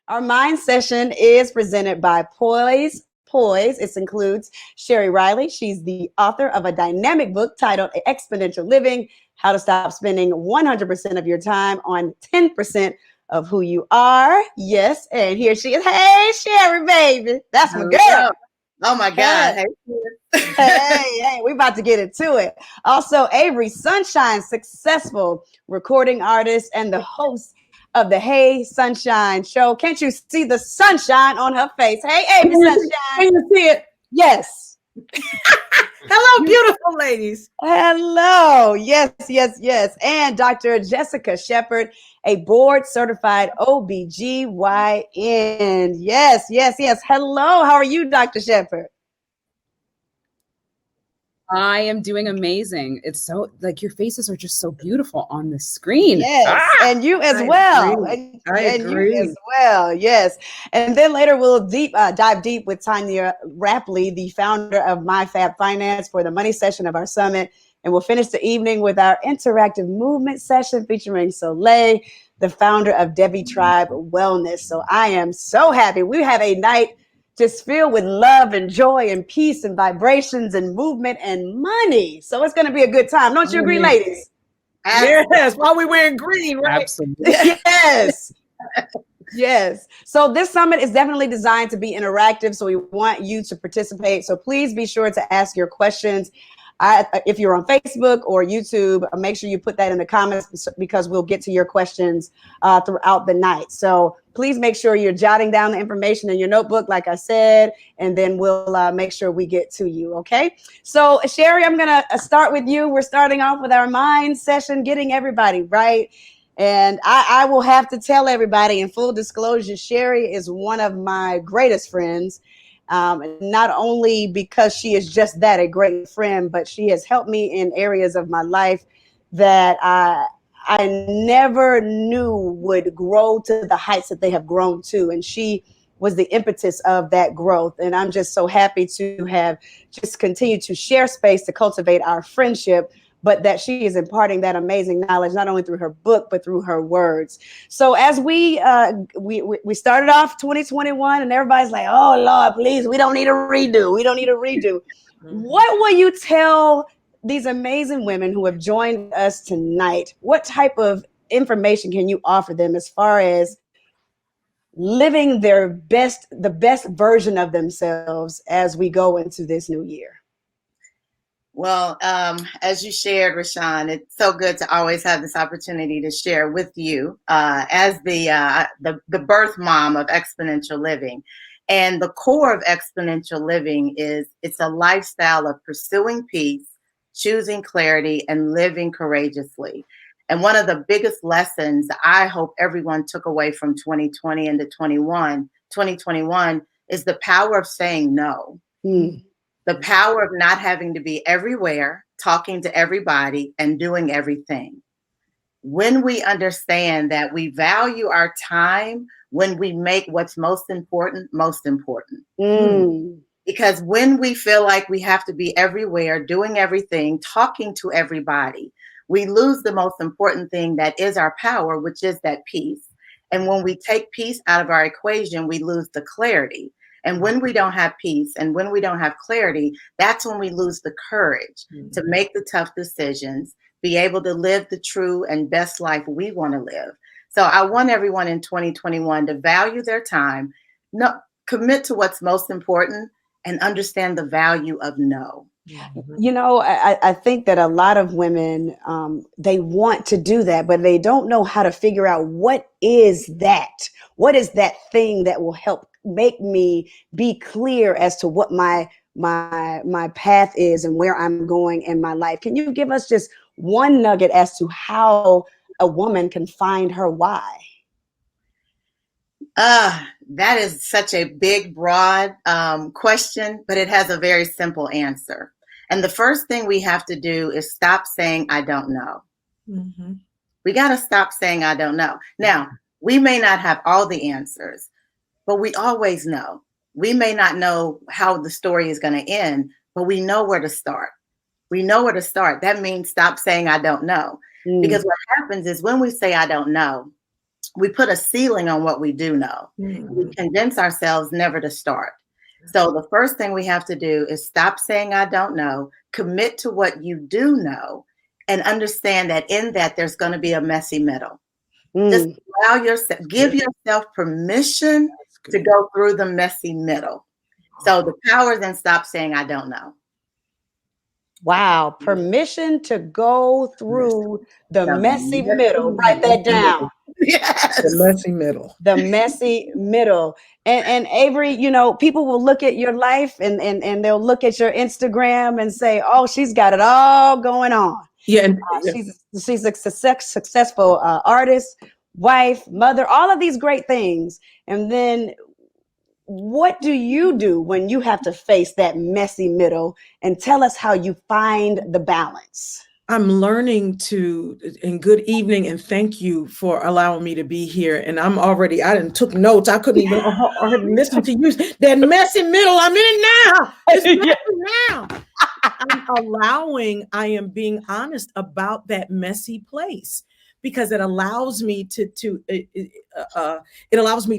Our mind session is presented by Poise. It includes Sherry Riley. She's the author of a dynamic book titled Exponential Living: How to Stop Spending 100% of Your Time on 10% of Who You Are. Yes, and here she is. Hey, Sherry, baby. That's my girl. Oh my God. Hey, we about to get into it. Also, Avery Sunshine, successful recording artist and the host of the Hey Sunshine show. Can't you see the sunshine on her face? Hey, Avery Sunshine. Can you see it? Yes. Hello, beautiful ladies. Hello. Yes. And Dr. Jessica Sheppard, a board certified OBGYN. Yes. Hello. How are you, Dr. Sheppard? I am doing amazing. It's so like your faces are just so beautiful on the screen. Yes, and you as well. I agree. You as well. Yes. And then later we'll dive deep with Tanya Rapley, the founder of MyFab Finance, for the money session of our summit. And we'll finish the evening with our interactive movement session featuring Soleil, the founder of Debbie Tribe Wellness. So I am so happy. We have a night just filled with love and joy and peace and vibrations and movement and money. So it's going to be a good time. Don't you agree, ladies? Yes, while we wearing green, right? Absolutely. Yes. So this summit is definitely designed to be interactive. So we want you to participate. So please be sure to ask your questions. If you're on Facebook or YouTube, make sure you put that in the comments because we'll get to your questions throughout the night. So please make sure you're jotting down the information in your notebook, like I said, and then we'll make sure we get to you. Okay. So Sherry, I'm going to start with you. We're starting off with our mind session, getting everybody right. And I will have to tell everybody, in full disclosure, Sherry is one of my greatest friends. Not only because she is just that, a great friend, but she has helped me in areas of my life that I never knew would grow to the heights that they have grown to. And she was the impetus of that growth. And I'm just so happy to have just continued to share space to cultivate our friendship, but that she is imparting that amazing knowledge, not only through her book, but through her words. So as we started off 2021 and everybody's like, oh, Lord, please, we don't need a redo. Mm-hmm. What will you tell these amazing women who have joined us tonight? What type of information can you offer them as far as living the best version of themselves as we go into this new year? Well, as you shared, Rashawn, it's so good to always have this opportunity to share with you as the birth mom of exponential living. And the core of exponential living is it's a lifestyle of pursuing peace, choosing clarity, and living courageously. And one of the biggest lessons I hope everyone took away from 2020 into 2021 is the power of saying no. Mm. The power of not having to be everywhere, talking to everybody, and doing everything. When we understand that we value our time, when we make what's most important. Mm. Because when we feel like we have to be everywhere, doing everything, talking to everybody, we lose the most important thing that is our power, which is that peace. And when we take peace out of our equation, we lose the clarity. And when we don't have peace and when we don't have clarity, that's when we lose the courage to make the tough decisions, be able to live the true and best life we want to live. So I want everyone in 2021 to value their time, commit to what's most important, and understand the value of no. You know, I think that a lot of women, they want to do that, but they don't know how to figure out what is that thing that will help make me be clear as to what my path is and where I'm going in my life. Can you give us just one nugget as to how a woman can find her why? That is such a big, broad question, but it has a very simple answer. And the first thing we have to do is stop saying, I don't know. Mm-hmm. We got to stop saying, I don't know. Now, we may not have all the answers, but we always know. We may not know how the story is going to end, but we know where to start. That means stop saying, I don't know. Mm. Because what happens is when we say, I don't know, we put a ceiling on what we do know. We convince ourselves never to start. So the first thing we have to do is stop saying I don't know, commit to what you do know, and understand that in that there's going to be a messy middle. Just allow yourself, give yourself permission to go through the messy middle. So the power then stop saying I don't know. Wow. Permission to go through the messy middle. Write that down. Yes. The messy middle. The messy middle. And Avery, you know, people will look at your life and they'll look at your Instagram and say, oh, she's got it all going on. Yeah. And She's a successful artist, wife, mother, all of these great things. And then what do you do when you have to face that messy middle? And tell us how you find the balance. I'm learning to, and good evening, and thank you for allowing me to be here. And I didn't took notes. I couldn't even listen to you. That messy middle, I'm in it now. It's messy now. I am being honest about that messy place, because it allows me to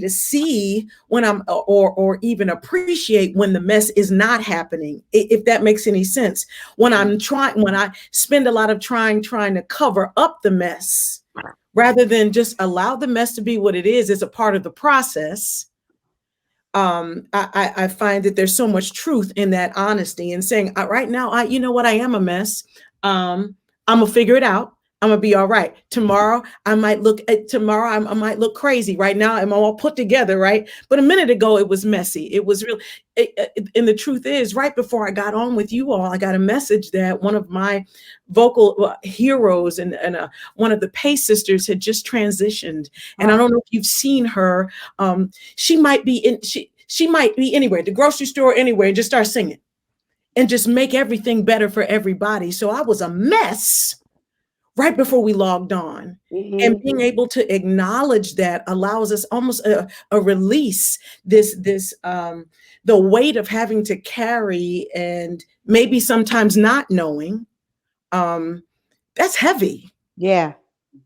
see when I'm or even appreciate when the mess is not happening, if that makes any sense. When I spend a lot of trying to cover up the mess rather than just allow the mess to be what it is as a part of the process. I find that there's so much truth in that honesty and saying, right now, you know what, I am a mess. I'm gonna figure it out. I'm gonna be all right. Tomorrow, I might look crazy. Right now, I'm all put together, right? But a minute ago, it was messy. It was real. And the truth is, right before I got on with you all, I got a message that one of my vocal heroes and one of the Pace sisters had just transitioned. And I don't know if you've seen her. She might be anywhere, the grocery store, anywhere, and just start singing and just make everything better for everybody. So I was a mess right before we logged on. And being able to acknowledge that allows us almost a release, the weight of having to carry and maybe sometimes not knowing. That's heavy. Yeah.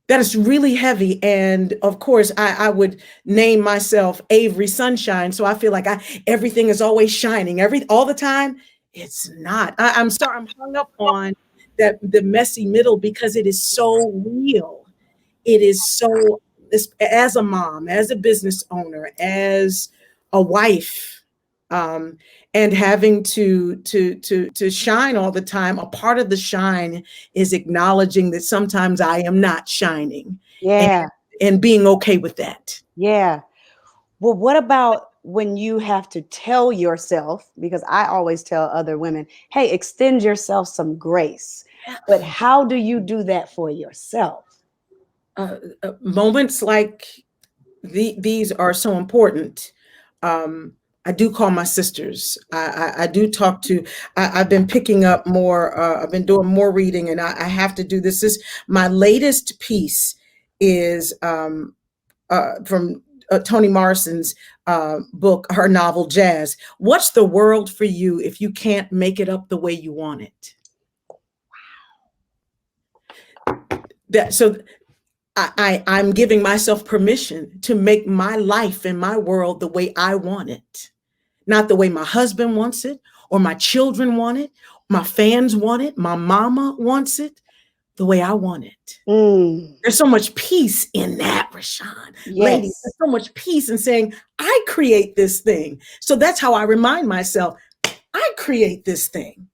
That is really heavy. And of course, I would name myself Avery Sunshine. So I feel like everything is always shining all the time. It's not. I'm sorry, I'm hung up on the messy middle because it is so real. It is so, as a mom, as a business owner, as a wife, and having to shine all the time. A part of the shine is acknowledging that sometimes I am not shining. Yeah. And being okay with that. Yeah. Well, what about when you have to tell yourself, because I always tell other women, hey, extend yourself some grace. But how do you do that for yourself? Moments like these are so important. I do call my sisters. I do talk to, I've been picking up more, I've been doing more reading, and I have to do this. My latest piece is from Toni Morrison's book, her novel, Jazz. What's the world for you if you can't make it up the way you want it? So I'm giving myself permission to make my life and my world the way I want it, not the way my husband wants it, or my children want it, my fans want it, my mama wants it, the way I want it. There's so much peace in that, Rashawn. Yes. Ladies, there's so much peace in saying, I create this thing. So that's how I remind myself, I create this thing.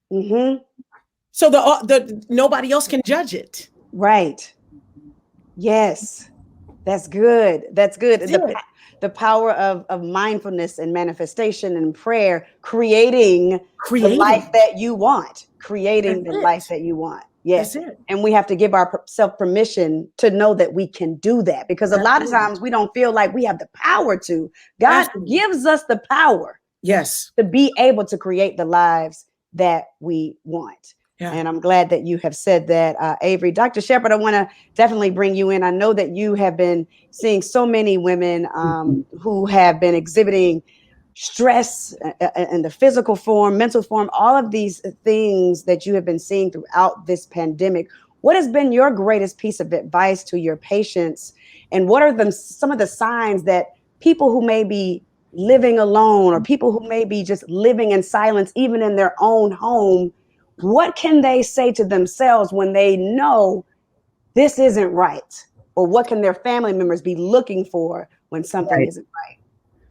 So the nobody else can judge it. Right. Yes. That's good. That's good. The power of mindfulness and manifestation and prayer, creating the life that you want, creating the life that you want. Yes. That's it. And we have to give ourselves permission to know that we can do that, because a lot of times we don't feel like we have the power to. God gives us the power. Yes. To be able to create the lives that we want. Yeah. And I'm glad that you have said that, Avery. Dr. Sheppard, I want to definitely bring you in. I know that you have been seeing so many women who have been exhibiting stress in the physical form, mental form, all of these things that you have been seeing throughout this pandemic. What has been your greatest piece of advice to your patients? And what are some of the signs that people who may be living alone, or people who may be just living in silence, even in their own home, what can they say to themselves when they know this isn't right? Or what can their family members be looking for when something Right. isn't right?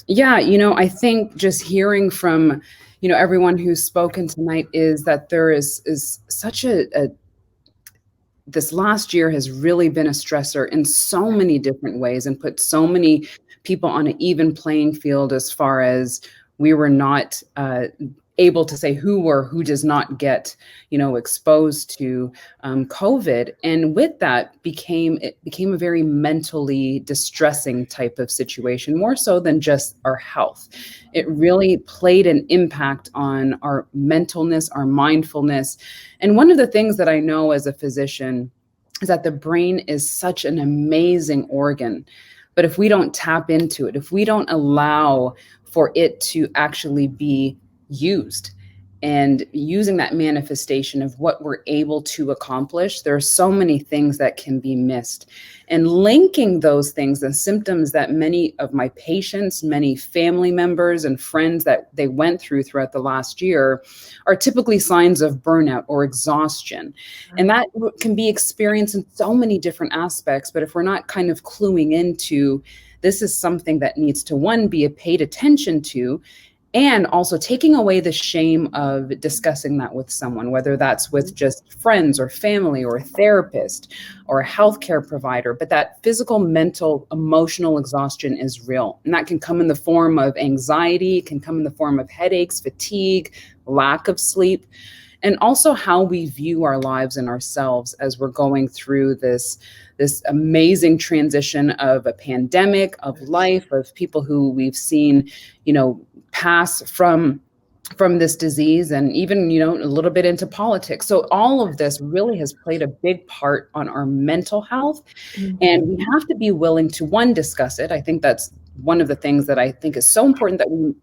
Yeah, I think just hearing from, everyone who's spoken tonight is that there is such a this last year has really been a stressor in so many different ways and put so many people on an even playing field as far as we were not able to say who or who does not get, exposed to COVID. And with that it became a very mentally distressing type of situation, more so than just our health. It really played an impact on our mentalness, our mindfulness. And one of the things that I know as a physician is that the brain is such an amazing organ. But if we don't tap into it, if we don't allow for it to actually be used, and using that manifestation of what we're able to accomplish, there are so many things that can be missed. And linking those things, the symptoms that many of my patients, many family members and friends that they went throughout the last year are typically signs of burnout or exhaustion. And that can be experienced in so many different aspects. But if we're not kind of cluing into, this is something that needs to, one, be paid attention to, and also taking away the shame of discussing that with someone, whether that's with just friends or family or a therapist or a healthcare provider. But that physical, mental, emotional exhaustion is real. And that can come in the form of anxiety, it can come in the form of headaches, fatigue, lack of sleep, and also how we view our lives and ourselves as we're going through this amazing transition of a pandemic, of life, of people who we've seen, pass from this disease, and even, a little bit into politics. So all of this really has played a big part on our mental health. And we have to be willing to, one, discuss it. I think that's one of the things that I think is so important, that we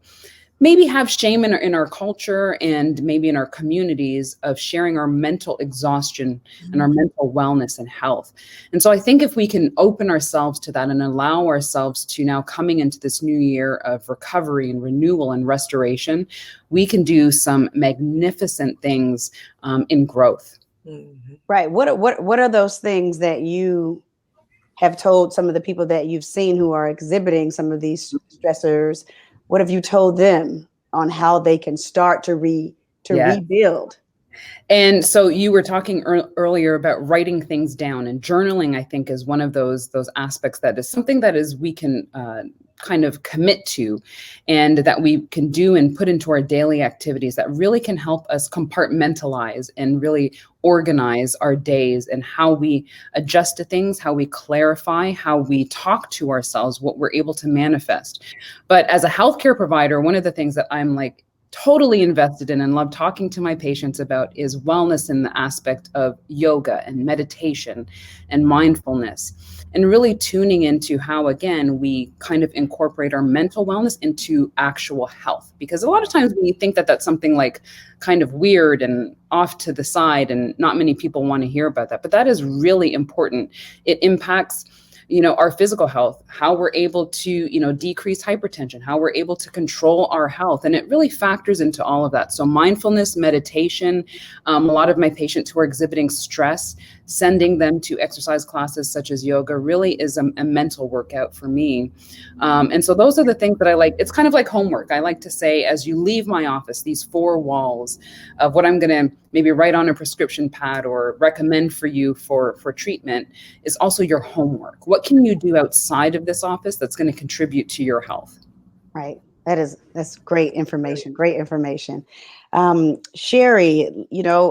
maybe have shame in our culture and maybe in our communities of sharing our mental exhaustion and our mental wellness and health. And so I think if we can open ourselves to that and allow ourselves to, now coming into this new year of recovery and renewal and restoration, we can do some magnificent things in growth. Right. What are those things that you have told some of the people that you've seen who are exhibiting some of these stressors? What have you told them on how they can start to rebuild? And so you were talking earlier about writing things down, and journaling, I think, is one of those aspects that is something that is we can kind of commit to, and that we can do and put into our daily activities that really can help us compartmentalize and really organize our days, and how we adjust to things, how we clarify, how we talk to ourselves, what we're able to manifest. But as a healthcare provider, one of the things that I'm totally invested in and love talking to my patients about is wellness in the aspect of yoga and meditation and mindfulness, and really tuning into how, again, we kind of incorporate our mental wellness into actual health. Because a lot of times we think that that's something kind of weird and off to the side, and not many people want to hear about that. But that is really important. It impacts our physical health, how we're able to, decrease hypertension, how we're able to control our health. And it really factors into all of that. So mindfulness, meditation, a lot of my patients who are exhibiting stress, sending them to exercise classes such as yoga really is a mental workout for me. And so those are the things that I like. It's kind of like homework. I like to say, as you leave my office, these 4 walls of what I'm going to maybe write on a prescription pad or recommend for you for treatment is also your homework. What can you do outside of this office that's going to contribute to your health? Right. That's great information. Great information. Sherry,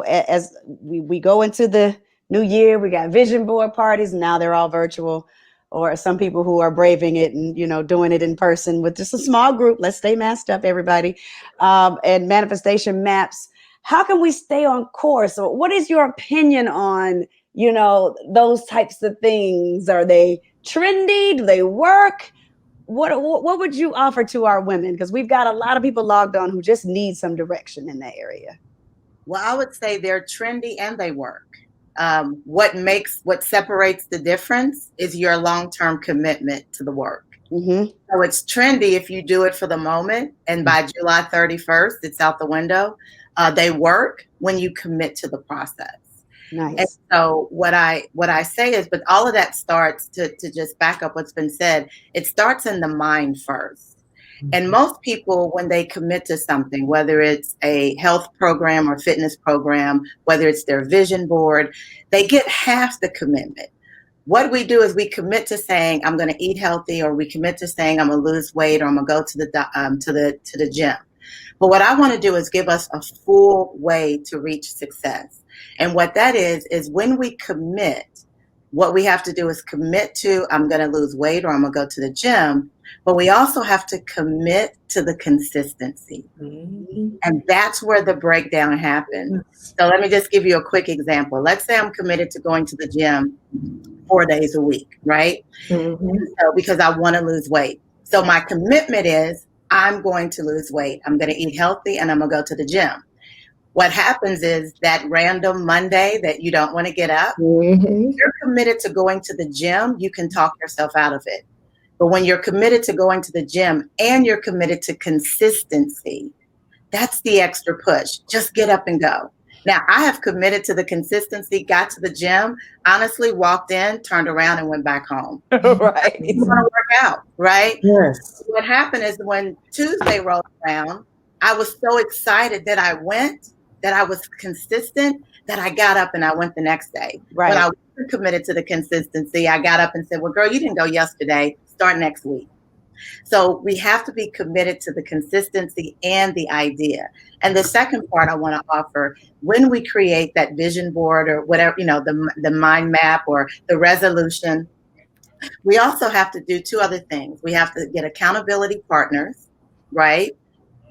as we go into the new year, we got vision board parties, and now they're all virtual, or some people who are braving it and, doing it in person with just a small group. Let's stay masked up, everybody. And manifestation maps. How can we stay on course? Or what is your opinion on, those types of things? Are they trendy? Do they work? What would you offer to our women? Because we've got a lot of people logged on who just need some direction in that area. Well, I would say they're trendy and they work. what separates the difference is your long-term commitment to the work. Mm-hmm. So it's trendy if you do it for the moment, and by July 31st, it's out the window. They work when you commit to the process. Nice. And so what I say is, but all of that starts to just back up what's been said. It starts in the mind first. And most people, when they commit to something, whether it's a health program or fitness program, whether it's their vision board, they get half the commitment. What we do is we commit to saying, I'm going to eat healthy, or we commit to saying, I'm going to lose weight, or I'm going to go to the gym. But what I want to do is give us a full way to reach success. And what that is when we commit, what we have to do is commit to, I'm going to lose weight, or I'm going to go to the gym. But we also have to commit to the consistency. Mm-hmm. And that's where the breakdown happens. So let me just give you a quick example. Let's say I'm committed to going to the gym 4 days a week, right? Mm-hmm. So because I want to lose weight. So my commitment is I'm going to lose weight. I'm going to eat healthy, and I'm going to go to the gym. What happens is that random Monday that you don't want to get up, mm-hmm. you're committed to going to the gym, you can talk yourself out of it. But when you're committed to going to the gym and you're committed to consistency, that's the extra push. Just get up and go. Now, I have committed to the consistency, got to the gym, honestly walked in, turned around, and went back home. Right. It's going to work out, right? Yes. What happened is when Tuesday rolled around, I was so excited that I went, that I was consistent, that I got up and I went the next day. Right. When I wasn't committed to the consistency, I got up and said, well, girl, you didn't go yesterday. Start next week. So we have to be committed to the consistency and the idea. And the second part I want to offer, when we create that vision board or whatever, the mind map or the resolution, we also have to do two other things. We have to get accountability partners, right?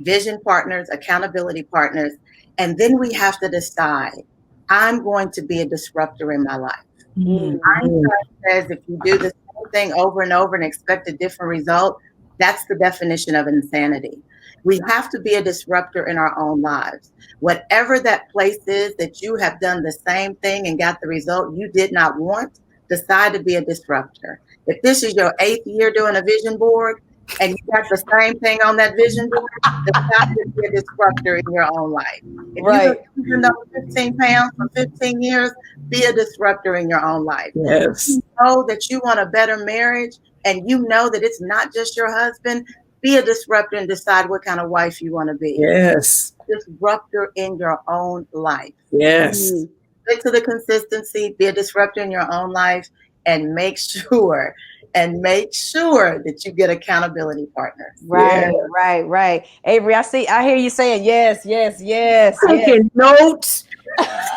Vision partners, accountability partners. And then we have to decide, I'm going to be a disruptor in my life. Mm-hmm. Einstein says if you do the same thing over and over and expect a different result, that's the definition of insanity. We have to be a disruptor in our own lives. Whatever that place is that you have done the same thing and got the result you did not want, decide to be a disruptor. If this is your 8th year doing a vision board and you got the same thing on that vision board, decide to be a disruptor in your own life. If right. you've been 15 pounds for 15 years, be a disruptor in your own life. Yes. If you know that you want a better marriage and you know that it's not just your husband, be a disruptor and decide what kind of wife you want to be. Yes. Disruptor in your own life. Yes. Stick to the consistency, be a disruptor in your own life, and make sure that you get accountability partners. Right, yeah. right. Avery, I hear you saying yes. Taking notes.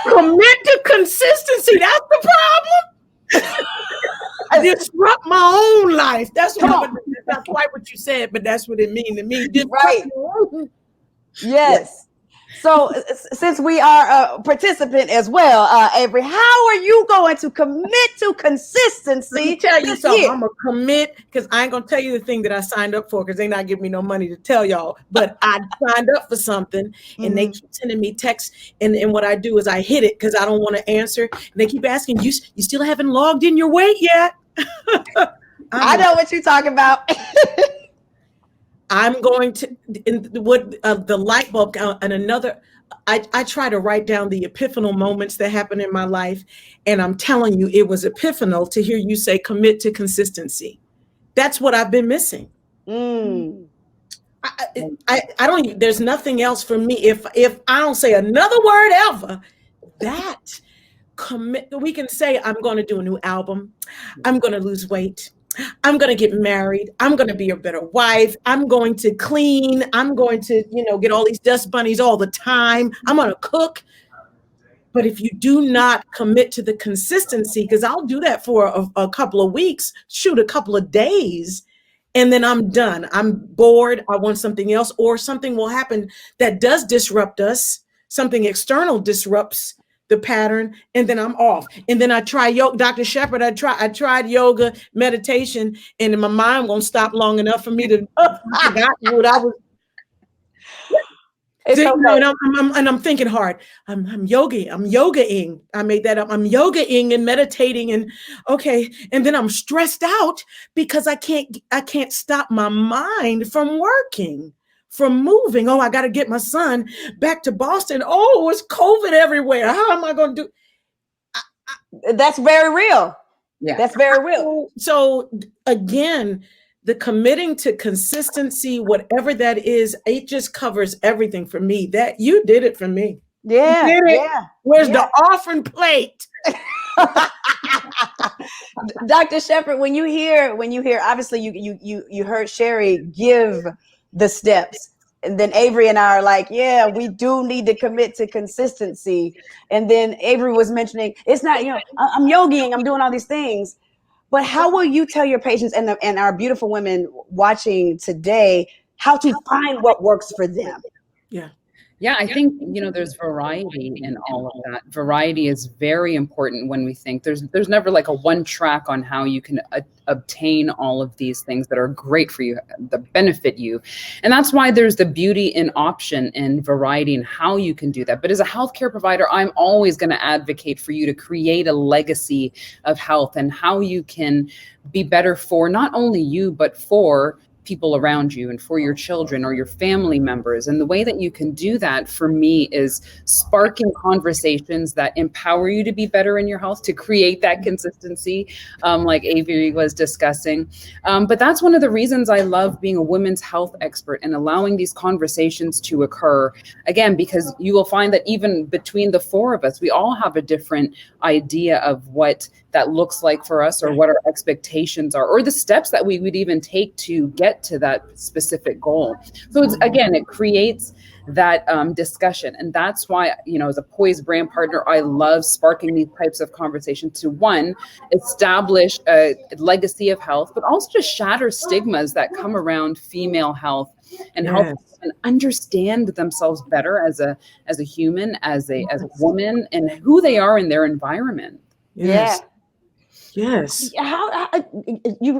Commit to consistency. That's the problem. Disrupt my own life. That's not quite what you said, but that's what it means to me. Right. Yes. So since we are a participant as well, Avery, how are you going to commit to consistency? Let me tell you something. I'm going to commit, because I ain't going to tell you the thing that I signed up for, because they not giving me no money to tell y'all. But I signed up for something, and they keep sending me texts. And what I do is I hit it because I don't want to answer. And they keep asking, you still haven't logged in your weight yet? I know what you're talking about. I'm going to, the light bulb and another, I try to write down the epiphanal moments that happen in my life. And I'm telling you, it was epiphanal to hear you say commit to consistency. That's what I've been missing. I don't, there's nothing else for me. If I don't say another word ever, that commit, we can say, I'm going to do a new album. I'm going to lose weight. I'm going to get married. I'm going to be a better wife. I'm going to clean. I'm going to, get all these dust bunnies all the time. I'm going to cook. But if you do not commit to the consistency, because I'll do that for a couple of weeks, shoot, a couple of days, and then I'm done. I'm bored. I want something else, or something will happen that does disrupt us. Something external disrupts the pattern, and then I'm off. And then I try yoga. Dr. Sheppard, I tried yoga, meditation, and my mind won't stop long enough for me to forget what I was. It's You know, okay. and I'm thinking hard. I'm yogaing. I made that up. I'm yogaing and meditating, and okay. And then I'm stressed out because I can't stop my mind from working, from moving. Oh, I got to get my son back to Boston. Oh, it's COVID everywhere. How am I going to do? That's very real. Yeah. That's very real. So again, the committing to consistency, whatever that is, it just covers everything for me. That you did it for me. Yeah. You did it. Yeah. Where's the offering plate? Dr. Sheppard, when you hear, obviously you heard Sherry give the steps, and then Avery and I are like, yeah, we do need to commit to consistency. And then Avery was mentioning, it's not, I'm yogiing, I'm doing all these things. But how will you tell your patients and our beautiful women watching today how to find what works for them? Yeah. Yeah, I think, there's variety in all of that. Variety is very important when we think there's never like a one track on how you can obtain all of these things that are great for you, that benefit you. And that's why there's the beauty in option and variety and how you can do that. But as a healthcare provider, I'm always going to advocate for you to create a legacy of health and how you can be better for not only you, but for people around you and for your children or your family members. And the way that you can do that for me is sparking conversations that empower you to be better in your health, to create that consistency, like Avery was discussing. But that's one of the reasons I love being a women's health expert and allowing these conversations to occur. Again, because you will find that even between the four of us, we all have a different idea of what that looks like for us, or what our expectations are, or the steps that we would even take to get to that specific goal. So it's, again, it creates that discussion. And that's why, as a poised brand partner, I love sparking these types of conversations to, one, establish a legacy of health, but also to shatter stigmas that come around female health and help them understand themselves better as a human, as a woman, and who they are in their environment. Yes. Yeah. Yes. How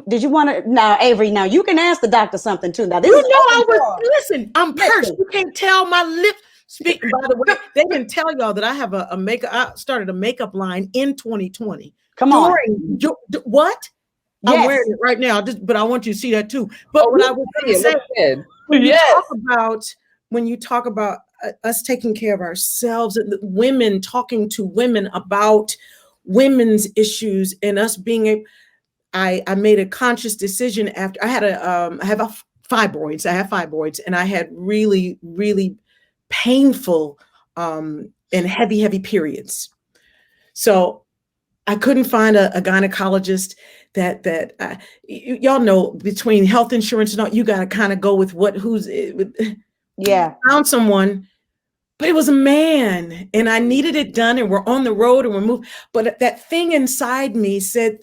did you want to now, Avery? Now you can ask the doctor something too. Now this listen. I'm pursed. You can't tell my lips. Speaking, by the way, they can tell y'all that I have a makeup. I started a makeup line in 2020. Come on. What? Yes. I'm wearing it right now. But I want you to see that too. But what I was going to say, when you talk about us taking care of ourselves, and women talking to women about women's issues, and us being I made a conscious decision after I had I have fibroids. I have fibroids, and I had really, really painful and heavy periods. So I couldn't find a gynecologist that y'all know, between health insurance and all, you got to kind of go with found someone. But it was a man, and I needed it done, and we're on the road and we're moving. But that thing inside me said,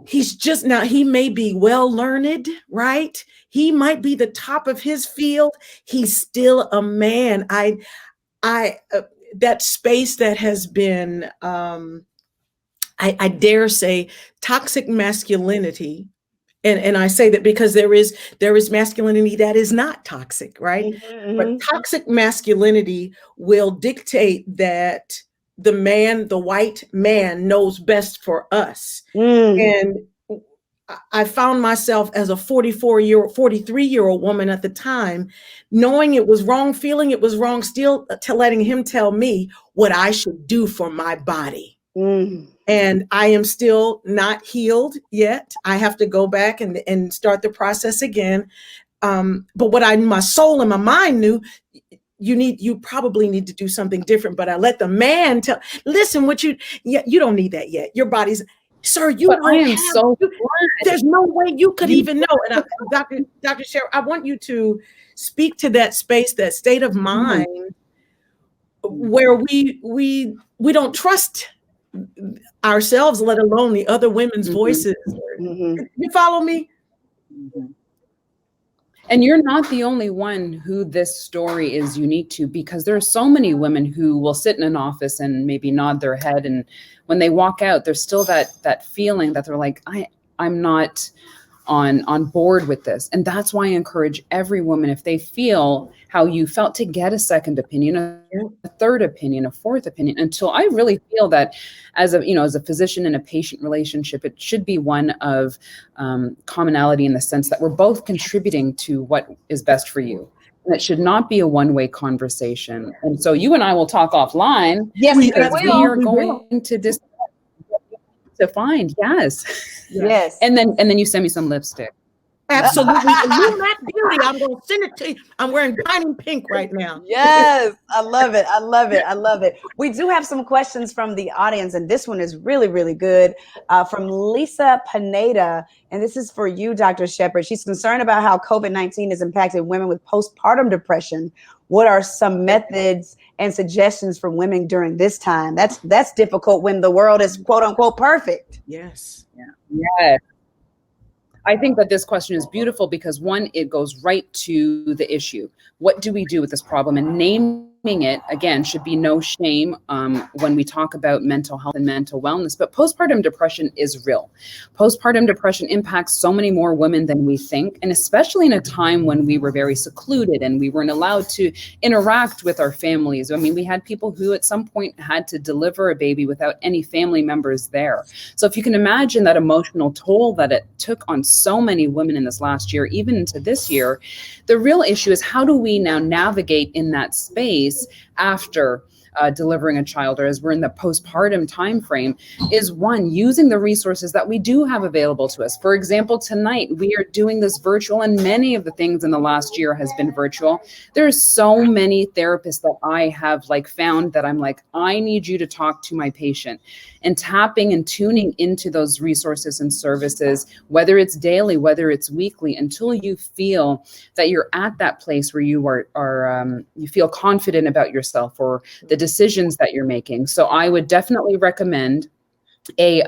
he's just, now he may be well learned, right? He might be the top of his field. He's still a man. That space that has been, I dare say, toxic masculinity. And I say that because there is masculinity that is not toxic, right? Mm-hmm. But toxic masculinity will dictate that the white man knows best for us. And I found myself as a 43-year-old woman at the time, knowing it was wrong, feeling it was wrong, still letting him tell me what I should do for my body. And I am still not healed yet. I have to go back and start the process again. But what my soul and my mind knew, you probably need to do something different. But I let the man listen, you don't need that yet. Your body's, sir, there's no way you could even know. And Dr. Sheppard, I want you to speak to that space, that state of mind where we don't trust ourselves, let alone the other women's voices. You follow me? And you're not the only one who this story is unique to, because there are so many women who will sit in an office and maybe nod their head, and when they walk out, there's still that feeling that they're like, I'm not on board with this. And that's why I encourage every woman, if they feel how you felt, to get a second opinion, a third opinion, a fourth opinion, until I really feel that as a physician and a patient relationship, it should be one of commonality, in the sense that we're both contributing to what is best for you. And it should not be a one-way conversation. And so you and I will talk offline. Yes, because we are going to find. Yes. And then you send me some lipstick. Absolutely. You that beauty. I'm going to send it to you. I'm wearing diamond pink right now. Yes. I love it. I love it. I love it. We do have some questions from the audience, and this one is really, really good. From Lisa Pineda. And this is for you, Dr. Sheppard. She's concerned about how COVID-19 has impacted women with postpartum depression. What are some methods and suggestions for women during this time? That's difficult when the world is quote unquote perfect. Yes. Yeah. I think that this question is beautiful because, one, it goes right to the issue. What do we do with this problem? And naming it, again, should be no shame when we talk about mental health and mental wellness. But postpartum depression is real. Postpartum depression impacts so many more women than we think, and especially in a time when we were very secluded and we weren't allowed to interact with our families. I mean, we had people who at some point had to deliver a baby without any family members there. So if you can imagine that emotional toll that it took on so many women in this last year, even into this year, the real issue is, how do we now navigate in that space after delivering a child, or as we're in the postpartum time frame, is one, using the resources that we do have available to us. For example, tonight we are doing this virtual, and many of the things in the last year has been virtual. There's so many therapists that I have found that I'm like, I need you to talk to my patient, and tapping and tuning into those resources and services, whether it's daily, whether it's weekly, until you feel that you're at that place where you are you feel confident about yourself or the decisions that you're making. So I would definitely recommend a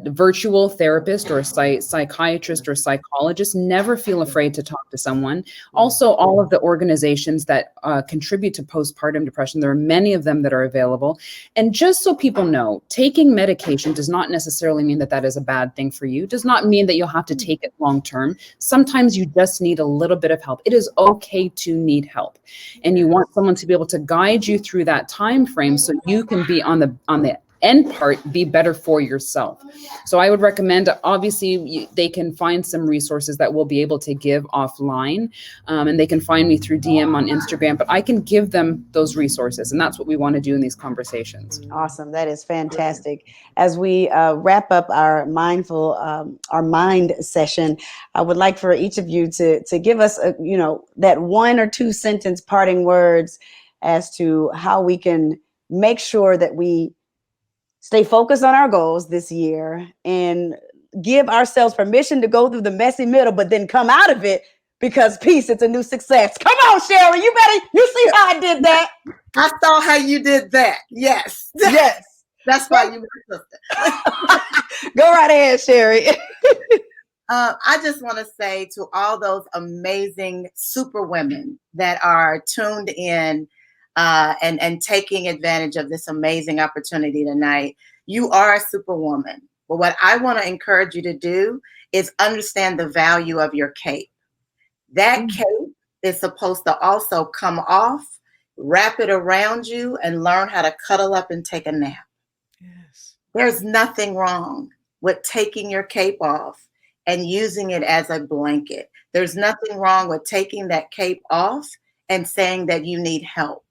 virtual therapist or a psychiatrist or psychologist. Never feel afraid to talk to someone. Also, all of the organizations that contribute to postpartum depression, there are many of them that are available. And just so people know, taking medication does not necessarily mean that is a bad thing for you. Does not mean that you'll have to take it long term. Sometimes you just need a little bit of help. It is okay to need help. And you want someone to be able to guide you through that time frame so you can be on the end part, be better for yourself. So I would recommend, obviously, they can find some resources that we'll be able to give offline, and they can find me through DM on Instagram, but I can give them those resources. And that's what we want to do in these conversations. Awesome. That is fantastic. As we wrap up our mind session, I would like for each of you to give us, that 1 or 2 sentence parting words as to how we can make sure that we stay focused on our goals this year and give ourselves permission to go through the messy middle, but then come out of it, because peace, it's a new success. Come on, Sherry, you see how I did that? I saw how you did that. Yes. Yes. That's why you were sister. Go right ahead, Sherry. I just want to say to all those amazing super women that are tuned in and taking advantage of this amazing opportunity tonight, you are a superwoman. But what I want to encourage you to do is understand the value of your cape. That cape is supposed to also come off, wrap it around you, and learn how to cuddle up and take a nap. Yes. There's nothing wrong with taking your cape off and using it as a blanket. There's nothing wrong with taking that cape off and saying that you need help.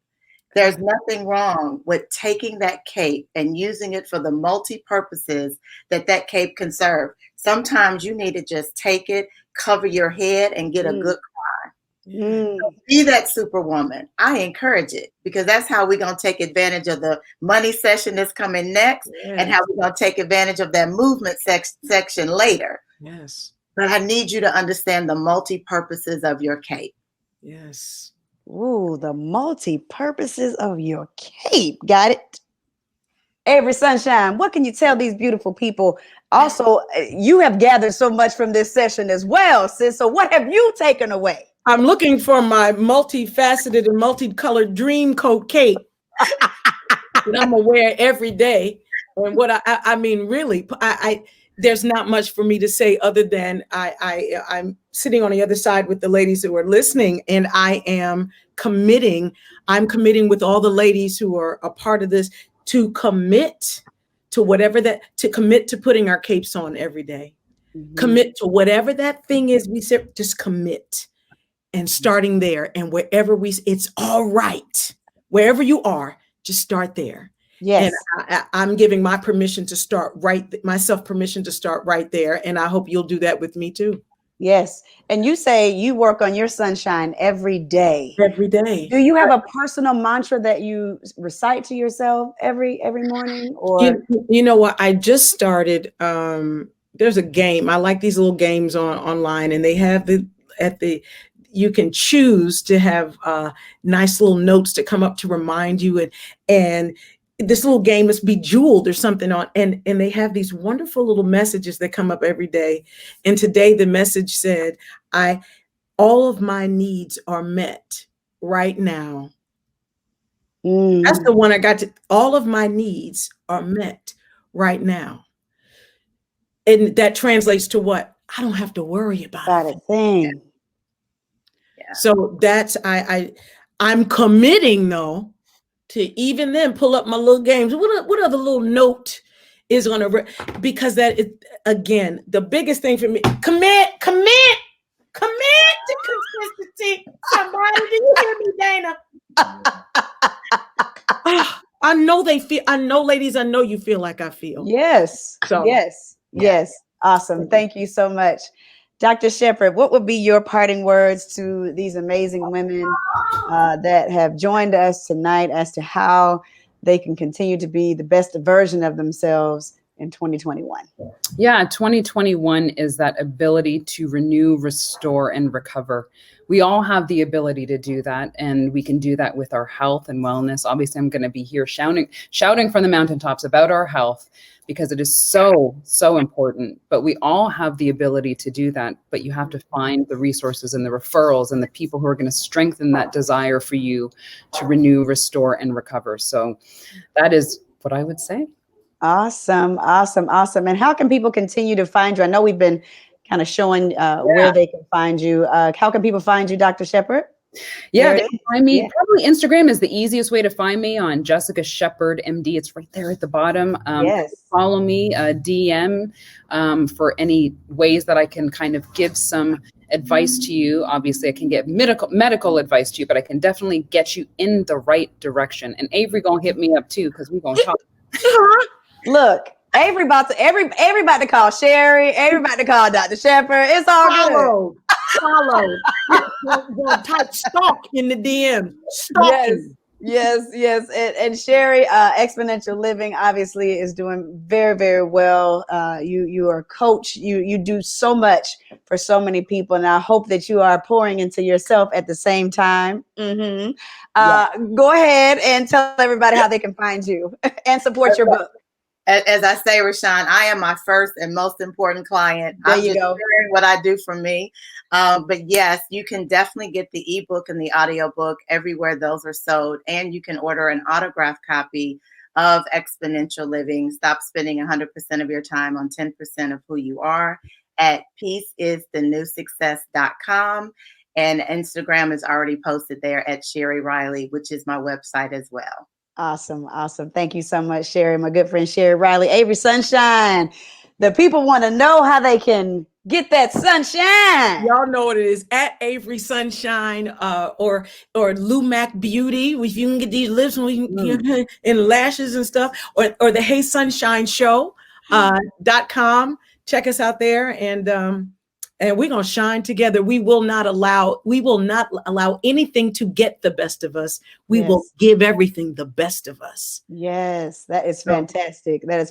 There's nothing wrong with taking that cape and using it for the multi-purposes that cape can serve. Sometimes you need to just take it, cover your head, and get a good cry. So be that superwoman. I encourage it, because that's how we're going to take advantage of the money session that's coming next, and how we're going to take advantage of that movement section later. Yes. But I need you to understand the multi-purposes of your cape. Yes. Ooh, the multi-purposes of your cape. Got it? Avery Sunshine, what can you tell these beautiful people? Also, you have gathered so much from this session as well, sis. So what have you taken away? I'm looking for my multifaceted and multicolored dream coat cape that I'm gonna wear every day. And what I mean, really, there's not much for me to say other than I'm sitting on the other side with the ladies who are listening, and I'm committing with all the ladies who are a part of this to commit to to commit to putting our capes on every day. Mhm. Commit to whatever that thing is. We said, just commit, and starting there, and it's all right. Wherever you are, just start there. Yes. And I'm giving myself permission to start right there. And I hope you'll do that with me too. Yes. And you say you work on your sunshine every day. Every day. Do you have a personal mantra that you recite to yourself every morning? Or you know what? I just started. There's a game. I like these little games online, and they have you can choose to have nice little notes to come up to remind you, and this little game must be Jeweled or something on, and they have these wonderful little messages that come up every day. And today the message said, all of my needs are met right now. That's the one I got to. All of my needs are met right now. And that translates to what? I don't have to worry about a thing. Yeah. So that's I'm committing though to even then pull up my little games. What other little note is on because that is, again, the biggest thing for me. Commit to consistency. Somebody, do you hear me, Dana? I know ladies, I know you feel like I feel. Yes. So, Yes. Awesome. Thank you so much. Dr. Sheppard, what would be your parting words to these amazing women that have joined us tonight as to how they can continue to be the best version of themselves in 2021? Yeah, 2021 is that ability to renew, restore, and recover. We all have the ability to do that, and we can do that with our health and wellness. Obviously, I'm going to be here shouting from the mountaintops about our health because it is so, so important. But we all have the ability to do that, but you have to find the resources and the referrals and the people who are going to strengthen that desire for you to renew, restore, and recover. So that is what I would say. Awesome. And how can people continue to find you? I know we've been kind of showing where they can find you. How can people find you, Dr. Sheppard? Yeah, they can find me. Probably Instagram is the easiest way to find me, on Jessica Sheppard, MD. It's right there at the bottom. Yes. Follow me, DM for any ways that I can kind of give some advice to you. Obviously, I can get medical advice to you, but I can definitely get you in the right direction. And Avery gonna hit me up too, because we're gonna talk. Look, everybody to call Sherry, everybody to call Dr. Sheppard. It's all good. Follow. Type stalk in the DM. Stalking. Yes. And Sherry, Exponential Living obviously is doing very, very well. You are a coach. You do so much for so many people, and I hope that you are pouring into yourself at the same time. Mm-hmm. Go ahead and tell everybody how they can find you and support your book. As I say, Rashawn, I am my first and most important client. There I'm you just go. sharing what I do for me. But yes, you can definitely get the ebook and the audiobook everywhere those are sold. And you can order an autographed copy of Exponential Living. Stop spending 100% of your time on 10% of who you are at peaceisthenewsuccess.com. And Instagram is already posted there at Sherry Riley, which is my website as well. Awesome. Thank you so much, Sherry, my good friend Sherry Riley. Avery Sunshine. The people want to know how they can get that sunshine. Y'all know what it is, at Avery Sunshine or Lou Mac Beauty. If you can get these lips and lashes and stuff, or the Hey Sunshine Show .com. Check us out there, and we're gonna shine together. We will not allow anything to get the best of us. We will give everything the best of us. Yes, that is fantastic. Yeah,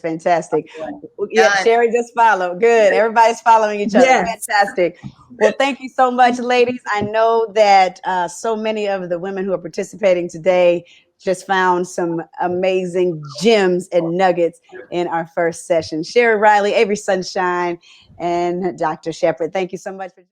Sherry just followed. Good. Everybody's following each other. Yes. Fantastic. Well, thank you so much, ladies. I know that so many of the women who are participating today just found some amazing gems and nuggets in our first session. Sherry Riley, Avery Sunshine, and Dr. Sheppard. Thank you so much for